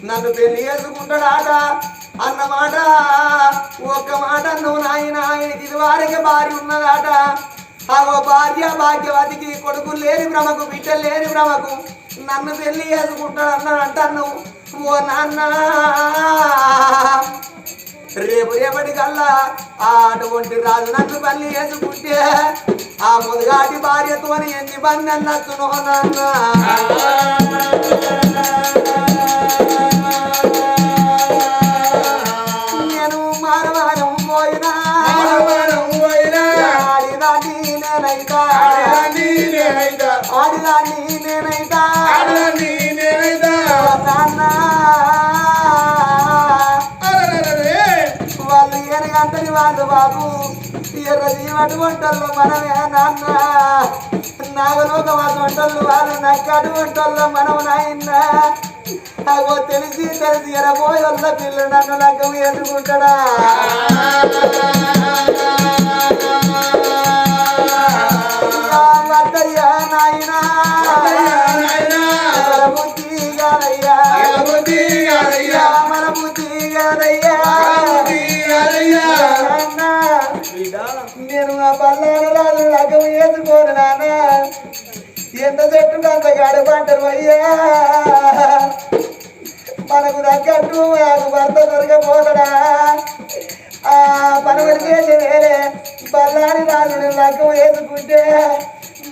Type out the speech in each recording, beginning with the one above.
నన్ను పెళ్లి చేసుకుంటాడాట అన్నమాట. ఒక్క మాట నువ్వు నాయన ఆయనకి ఇది వారికి భార్య ఉన్నదాట. ఆగో భార్య భాగ్యవతికి కొడుకు లేని భ్రమకు బిడ్డలు లేని భ్రమకు నన్ను పెళ్లి చేసుకుంటాడు అన్నాడు. ఓ నాన్న రేపు రేపటికల్లా అటువంటి రాజు నన్ను పెళ్లి చేసుకుంటే ఆ మొదగాటి భార్యతో ఎన్ని బంధం నచ్చునో నాన్న. నేను మానవారం పోయినా ఆడిదాన్ని నేనైతా నాన్న. వాళ్ళు ఎనగంటని వాళ్ళు బాబు ఎర్ర జీవటి వంటల్లో మనమే నాన్న. నాగలోకవాస వంటల్లో వాళ్ళు నక్కటి వంటల్లో మనం నాయన్న. అగో తెలిసి ఎరబోయి వల్ల పిల్లలు నన్ను లగ్గం ఎదుర్కొంటాడా. వద్దయ్యా నాయనా మన బుద్ధి కాదయ్యా మన బుద్ధి కాదయ్యా. నేను ఆ పల్లాడు రాజు లగ్గం వేసుకోను నాన్న. ఎంత చెట్టుకు అంత గడపంటారు అయ్యా. మనకు తగ్గట్టు నాకు భర్త దొరకపోతాడా. ఆ పనుగడి చేసి వేరే పల్లాడి రాజుని లగ్గం వేసుకుంటే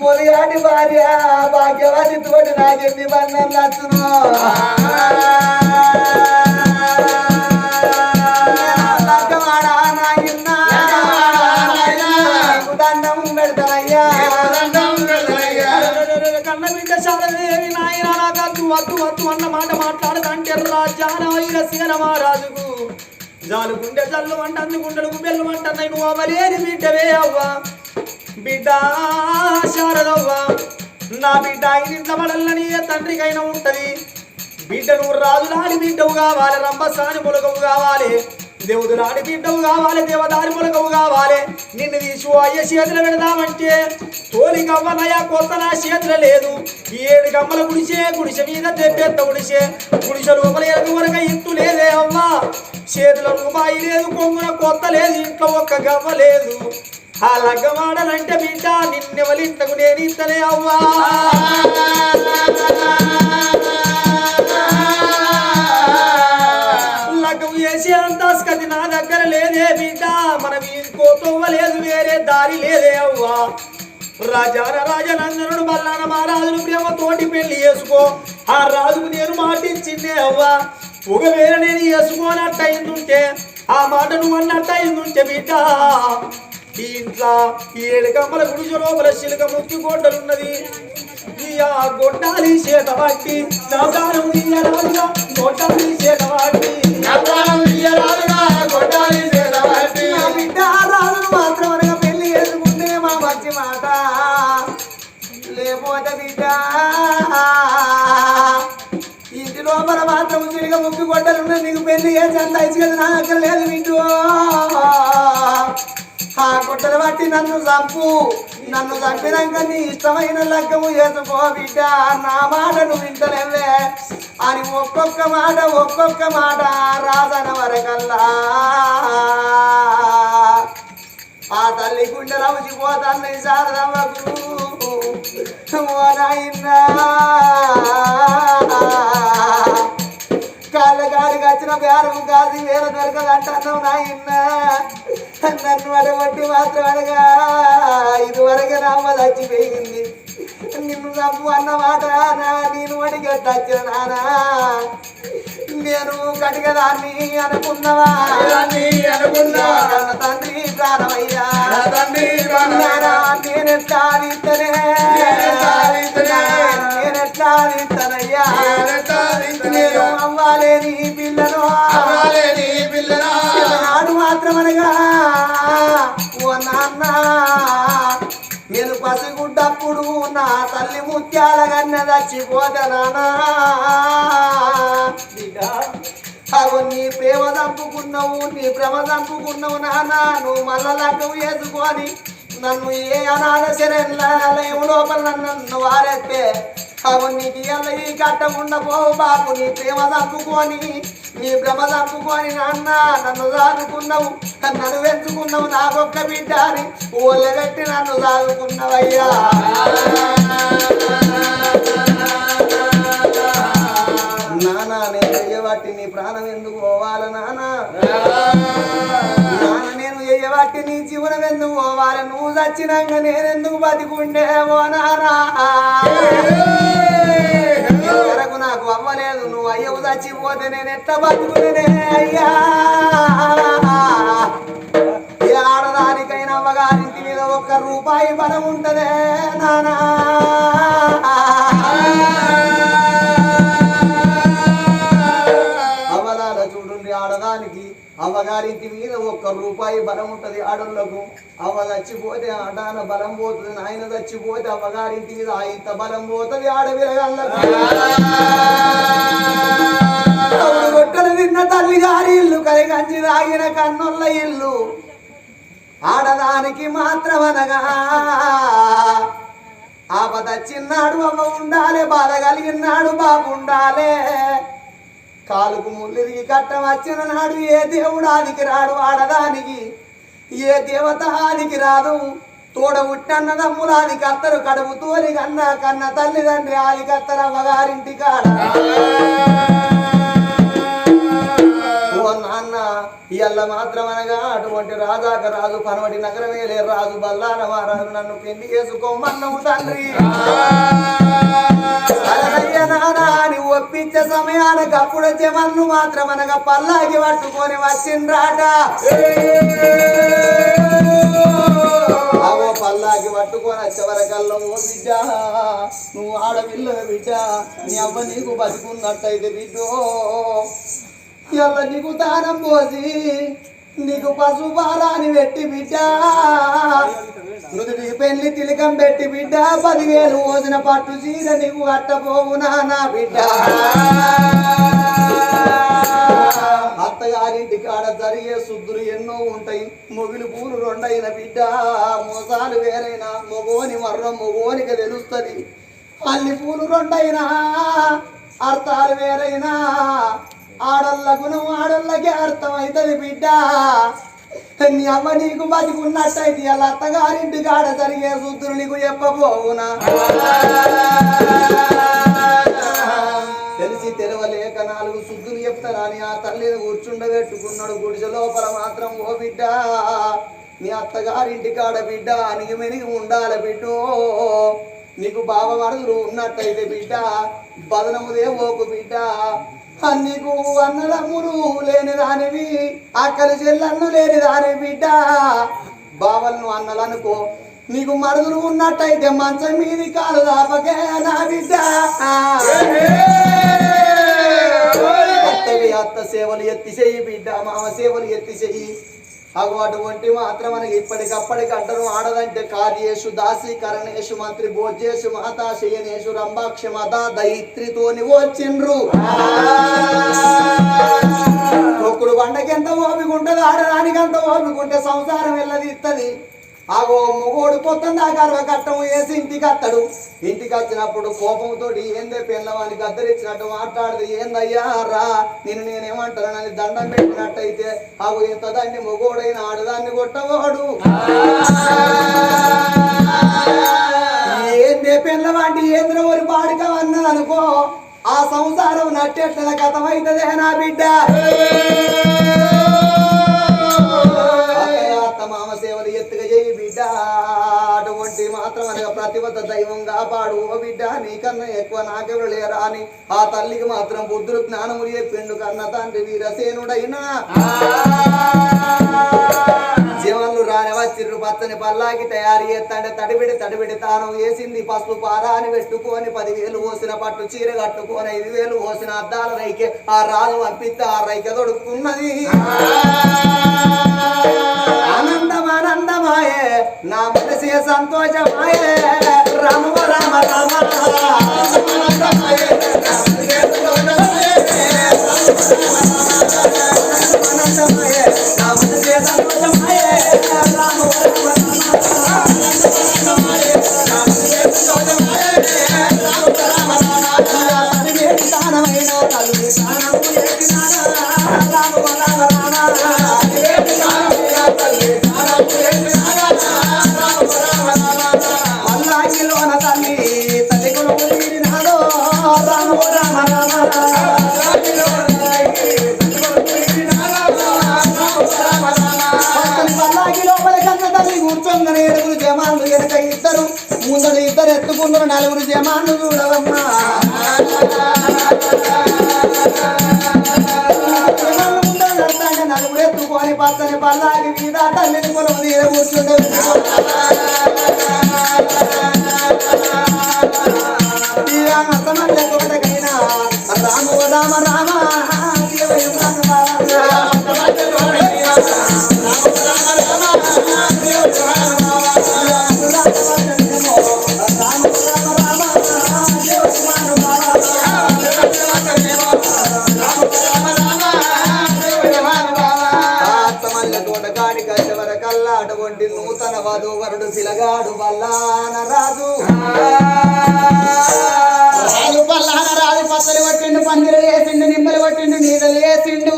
మొదటి భార్య భాగ్యవతి తోటి నాకెన్ని బంధం నచ్చును. లగ్గమాడా నాయన దండం పెడతానయ్యా. కన్న బిడ్డ శారదేవి నాయన నాకద్దు వద్దు వద్దు అన్న మాట మాట్లాడదంటే రాజానవైన సీన మహారాజుకు జాలు గుండె జల్లు అంట అందుకుండడుకు బెల్లు అంటున్నాయి. నువ్వు అవ్వలేని బిడ్డవే అవ్వా బిడ్డ శారదవ్వ. నా బిడ్డ ఇంట్లో పడల్లని ఏ తండ్రికైనా ఉంటది. బిడ్డ నువ్వు రాజులాడి బిడ్డవు కావాలి, రంభసాని మొలకవు కావాలి, దేవుదులాడి బిడ్డవు కావాలి, దేవదారి మొలకవు కావాలి. నిన్ను తీసు అయ్య చేతులు పెడదామంటే తోలి గవ్వనయా కొత్త నా చేతులు లేదు. 7 గమ్మల గుడిసె మీద తెప్పెత్త గుడిసె లోపల ఎదుగు వరకు ఇంటు లేదే అవ్వా. చేతుల రూపాయి లేదు, కొంగున కొత్త లేదు, ఇంట్లో ఒక్క గవ్వ లేదు. ఆ లగ్గమాడనంటే బిడ్డ నిన్నెవలింతకు నేను ఇస్తనే అవ్వా. లగ్గం వేసే అంతస్కతి నా దగ్గర లేదే బిడ్డ. మనం ఇంకో తోవలేదు, వేరే దారి లేదే అవ్వా. రాజానందనుడు మల్లాన మహారాజును ప్రేమతోటి పెళ్లి చేసుకో. ఆ రాజుకు నేను మాటిచ్చిందే అవ్వా. ఒకవేళ నేను చేసుకోనట్టయిందుంటే ఆ మాట నువ్వు అన్నట్టయిందుంటే బిడ్డ ఈ ఇంట్లో 7 గమ్మల గుడిసె లోపల చిలుక ముక్కి గొడ్డలున్నది. ఆ గొడ్డాలి చేత పట్టి నా ప్రాణం తీయరాదుగా గొడ్డాలి చేత పట్టి బిడ్డ రాజును మాత్రం అనగా పెళ్లి చేసుకుంటే మా మంచి మాట. లేకపోతే బిడ్డ ఇంటి లోపల మాత్రం చిలుక ముక్కి గొడ్డలున్నది. నీకు పెళ్లి చేసి అంత ఇచ్చి కదా నా దగ్గర లేదు బిడ్డు. ఆ గుట్టలు బట్టి నన్ను చంపినాక నీ ఇష్టమైన లగ్గము చేసుకో బిడ్డ. నా మాట నువ్వు వింటలేవే అని ఒక్కొక్క మాట రాజన వరకల్లా ఆ తల్లి గుండెలు అవసిపోతాన్ని శారదమ్మకు. ఓ నాయనా కాళ్ళ గాడికి వచ్చిన బేరం కాదు వేల దొరకదు అంటున్నావు నాయన. నన్ను అడగొట్టి మాత్రం అడగా ఇదివరకే నామ చచ్చిపోయింది. నిన్ను చంపు అన్నమాట నేను అడిగట్టచ్చిన నానా. నేను కడిగదాన్ని అనుకున్నవా తండ్రి ప్రాణమయ్యా. నేనెట్లా ఇస్తానయ్యా. నేను అవ్వాలేని పిల్లను నాడు మాత్రమనగా ఓ నాన్న నేను పసిగుడ్డప్పుడు నా తల్లి ముత్యాల కన్నా చచ్చిపోతానా. అవు నీ ప్రేమ చంపుకున్నావు, నీ భ్రమ చంపుకున్నావు నాన్న. నువ్వు మళ్ళా లగ్గం వేసుకొని నన్ను ఏ అనాథ శరణాలయం లోపల నన్ను వారెత్తే అవును నీకు ఇలా ఈ కట్టం ఉండబోవు బాబు నీ ప్రేమ తప్పుకొని నీ భ్రమ తప్పుకొని నాన్న నన్ను సాదుకున్నావు నన్ను పెంచుకున్నావు నాకొక్క బిడ్డ అని ఓళ్ళగట్టి నన్ను సాదుకున్నావయ్యా నానా నేను చెయ్యబట్టి నీ ప్రాణం ఎందుకు పోవాల నానా నేను చెయ్యబట్టి నీ జీవనం ఎందుకు పోవాలి నువ్వు చచ్చినాక నేనెందుకు బతికుండే ఓ నానా వరకు నాకు అవ్వలేదు నువ్వు అయ్యవు చచ్చిపోతే నేను ఎట్లా బతుకునే అయ్యా ఏ ఆడదానికైనా అవ్వగారింటి మీద ₹1 బలం ఉంటదే నానా అవలాల చూడండి ఆడదానికి అవ్వగారింటి మీద ₹1 బలం ఉంటది ఆడోళ్ళకు అవ్వ చచ్చిపోతే ఆడాన బలం పోతుంది నాయన చచ్చిపోతే అవ్వగారింటి మీద ఇంత బలం పోతుంది ఆడవిరగళ్ళకు గొట్టలు తిన్న తల్లి గారి ఇల్లు కలిగంచి తాగిన కన్నుల్ల ఇల్లు ఆడదానికి మాత్రమనగా ఆపద చిన్నాడు అవ్వ ఉండాలే బాధ కలిగినాడు బాబు ఉండాలే కాలుకు ముళ్ళిరిగి కట్టం వచ్చిన నాడు ఏ దేవుడు ఆదికి రాడు ఆడదానికి ఏ దేవత ఆదికి రాదు తోడ ఉట్టన్నదమ్ములు ఆదికి అత్తరు కడుపు తోలి కన్న కన్న తల్లిదండ్రి ఆదికి అత్తరు అవ్వగారింటి కాడ ఓ నాన్న ఇయ్యల్ల మాత్రం అనగా అటువంటి రాజాక రాజు పనవటి నగరమేలే రాజు బల్లాన మహారాజు నన్ను పెళ్లి చేసుకోమన్నవు తండ్రి అని ఒప్పించే సమయానికి అప్పుడొచ్చే మన్ను మాత్రం అనగా పల్లాకి పట్టుకొని వచ్చిండ్రాట అవో పల్లాకి పట్టుకొని వచ్చేవరకల్లా ఓ బిడ్డ నువ్వు ఆడపిల్ల బిడ్డ నీ అవ్వ నీకు బతుకున్నట్టయితే బిడ్డో ఇలా నీకు దానం పోసి నీకు పశుపారాన్ని పెట్టి బిడ్డ నుదుటికి పెళ్లి తిలకం పెట్టి బిడ్డ 10,000 పోసిన పట్టు చీర నీకు కట్టపోవు నానా బిడ్డ అత్తగారింటి కాడ జరిగే శుద్ధులు ఎన్నో ఉంటాయి మొగిలి పూలు 2 అయిన బిడ్డ మోసాలు వేరైనా మొగోని మర్రం మొగోనికి తెలుస్తుంది అల్లి పూలు 2 అయినా అర్థాలు వేరైనా ఆడల్ల గుణం ఆడల్లకే అర్థమైతుంది బిడ్డ నీ అమ్మ నీకు బతికున్నట్టయితే అలా అత్తగారింటి కాడ జరిగే సూత్రులు నీకు చెప్పబోవునా తెలిసి తెలవలేక 4 శుద్ధులు చెప్తారని ఆ తల్లిని కూర్చుండబెట్టుకున్నాడు గుడిసె లోపల మాత్రం ఓ బిడ్డ నీ అత్తగారింటి కాడ బిడ్డ అనిగి మెనిగి ఉండాలి బిడ్డో నీకు బావమరుదులు ఉన్నట్టయితే బిడ్డ బదనముదే ఓకు బిడ్డ నీకు అన్నదమ్ములు లేని దానివి అక్కలు చెల్లన్ను లేని దాని బిడ్డ బావలను అన్నలనుకో నీకు మరుదులు ఉన్నట్టయితే మంచం మీది కాలు దాపకే నా బిడ్డ అత్త సేవలు ఎత్తి చెయ్యి బిడ్డ మామ సేవలు ఎత్తి చెయ్యి అగు అటువంటి మాత్రం మనకి ఇప్పటికప్పటికి అంటారు ఆడదంటే కార్యేషు దాసీకరణేషు మంత్రి భోజ్యేషు మాతా శయనేషు రంభాక్ష మాతా దైత్రితోని వచ్చిండ్రు ఒక్కడు బండకి ఎంత ఓపిక ఉంటుంది ఆడడానికి అంత ఓపిక ఉంటే సంసారం వెళ్ళదిస్తుంది ఆగో మొగోడు పొత్తం దాకా కట్టం వేసి ఇంటికి వస్తాడు ఇంటికి వచ్చినప్పుడు కోపంతో ఏందే పిల్లవాని గద్దరిచ్చినట్టు మాట్లాడదు ఏందయ్యా రా నేనేమంటానని దండం పెట్టినట్టయితే ఆగో ఇంత దాన్ని మొగోడైన ఆడదాన్ని కొట్టవాడు ఏందే పిల్లవాడి ఏంద్ర ఊరి పాడుక అన్నదనుకో ఆ సంసారం నట్టెట్ల కథమైతదే నా బిడ్డ మామ సేవలు ఎత్తుగా చేయి బిడ్డ అటువంటి మాత్రం అనగా ప్రతిభత దైవం కాపాడు ఓ బిడ్డ నీకన్నా ఎక్కువ నాకెవరు లేరా అని ఆ తల్లికి మాత్రం బుద్ధులు జ్ఞానములు చెప్పిండు కన్న తండ్రి వీరసేనుడైనా జీవన్లు రాని వచ్చిర్రు పచ్చని పల్లాకి తయారు చేస్తాంటే తడిబిడి తాను వేసింది పసుపు పారాని పెట్టుకొని 10,000 పోసిన పట్టు చీర కట్టుకొని 5,000 పోసిన అద్దాల రైకే ఆ రాజు పంపిస్తే ఆ రైకె దొడుకున్నది ఆనందమాయే నా మనసే సంతోషమాయే రామ రామ రామ ఆనందమాయే నా మనసే సంతోషమాయే రామ రామ పల్లాకిలోన తల్లి తల్లి కొడుకు తీరినాదో రామ రామ రామ పల్లాకి లోపల కన్న తల్లి కూర్చొంగని ఏడుగురు జమాన్లు వెనక ఇద్దరు ముందర ఇద్దరు ఎత్తుకున్నారు నలుగురు జమాన్లు చూడవమ్మా నలుగురు ఎత్తుకొని పచ్చని పల్లాకి మీద తల్లిని కొలువు తీర కూర్చుండే కోటకైనా రామ రామ రామ అటువంటి నూతన వధూవరుడు పిలగాడు బల్లాన రాజు రాజు బల్లాన రాజు పచ్చలు పట్టిండు పందిరు వేసిండు నిమ్మలు పట్టిండు నీడలు వేసిండు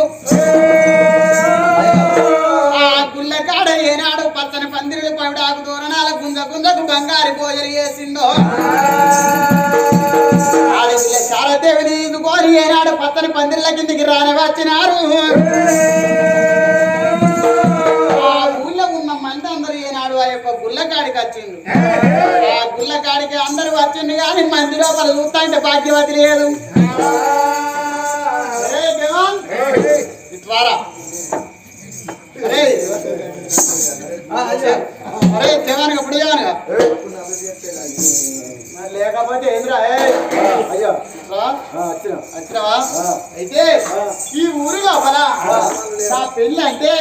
ఆ గుళ్ళకాడ ఏనాడు పచ్చని పందిరులు పవిడాకు దూరణాల గుంజ గుంజకు బంగారు పూజలు చేసిండు ఆడపిల్ల శారదేవి తీసుకొని ఏనాడు పచ్చని పందిరుల కిందికి రాని వచ్చినారు గుళ్ళకాడికి వచ్చిండు ఆ గుళ్ళకాడికి అందరూ వచ్చిండు కానీ మంది లోపల చూస్తా అంటే భాగ్యవతి లేదు ఇట్వారా అరే అరే జవానుగా ఇప్పుడు జవానుగా లేకపోతే ఏంద్రా అయ్యో వచ్చినావా అయితే ఈ ఊరి లోపల నా పెళ్లి అంటే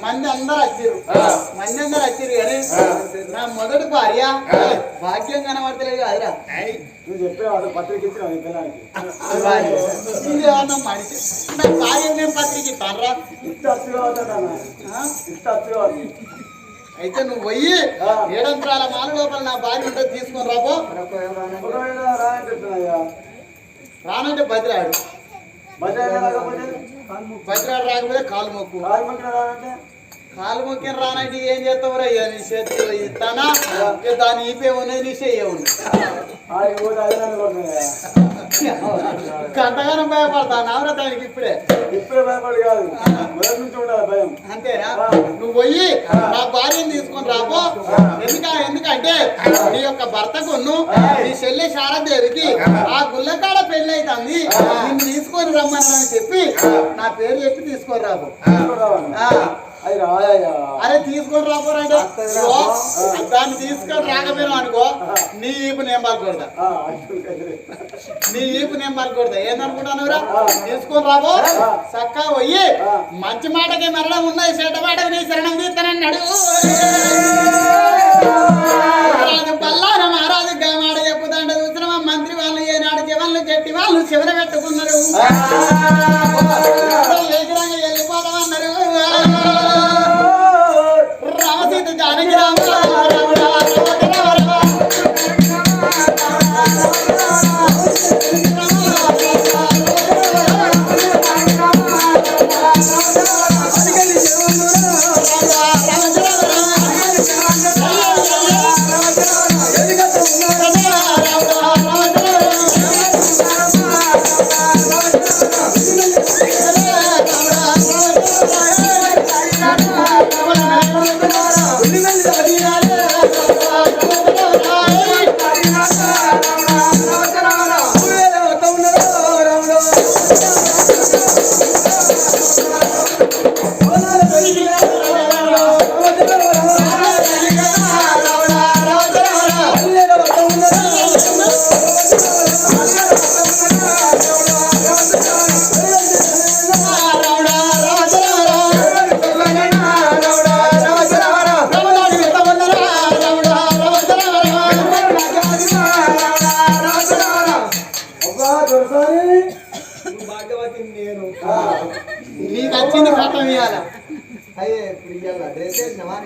మంది అందరు వచ్చారు కానీ నా మొదటి భార్య భాగ్యం కనబడతలేదు కాదురా నువ్వు చెప్పేవాడు పత్రిక ఇచ్చిన మనిషి నా భార్య నేను పత్రిక ఇస్తానరా అయితే నువ్వు పోయి ఏడంత్రాల మాల లోపల నా భార్య ఉంటే తీసుకొని రాబో రానంటే బతిరాడు రాకపోతే కాలు మొక్కు కాలు మొక్కిన రానంటే ఏం చేస్తావురా నీ చేతి ఇస్తానా దాని ఈపే ఉన్నది నీ చెయ్యే ఉంది అంతగానో భయపడతా నావరా దానికి ఇప్పుడే భయపడి కాదు భయం అంతేనా నువ్వు పోయి నా భార్యను తీసుకొని రాబో ఎందుకంటే నీ యొక్క భర్తకు నీ చెల్లి శారదేవికి ఆ గుళ్ళకాడ పెళ్లి అవుతుంది నిన్ను తీసుకొని రమ్మని చెప్పి నా పేరు చెప్పి తీసుకొని రాబో అరే తీసుకొని రాబోరంటే దాన్ని తీసుకొని రాకపోయినా అనుకో నీ ఈపు నేను పలుకొడతా ఏందనుకుంటానురా తీసుకొని రాబో చక్కగా పోయి మంచి మాటకి మరణం ఉన్నాయి చెడ్డ మాటకి నీ శరణం తీస్తానన్నాడు రాజు బల్లాన మహారాజు మాట చెప్పుతాంటే చూసిన మా మంత్రి వాళ్ళు ఏనాడు జవాన్లు చెట్టి వాళ్ళు శివన పెట్టుకున్నారు వెళ్ళిపోతామన్నారు రామసీత జానకి రామ నీకు వచ్చింది కట్టం ఇవ్వాలా అయ్యే ఇప్పుడు ఇవ్వాలా డ్రెస్ వేసినవా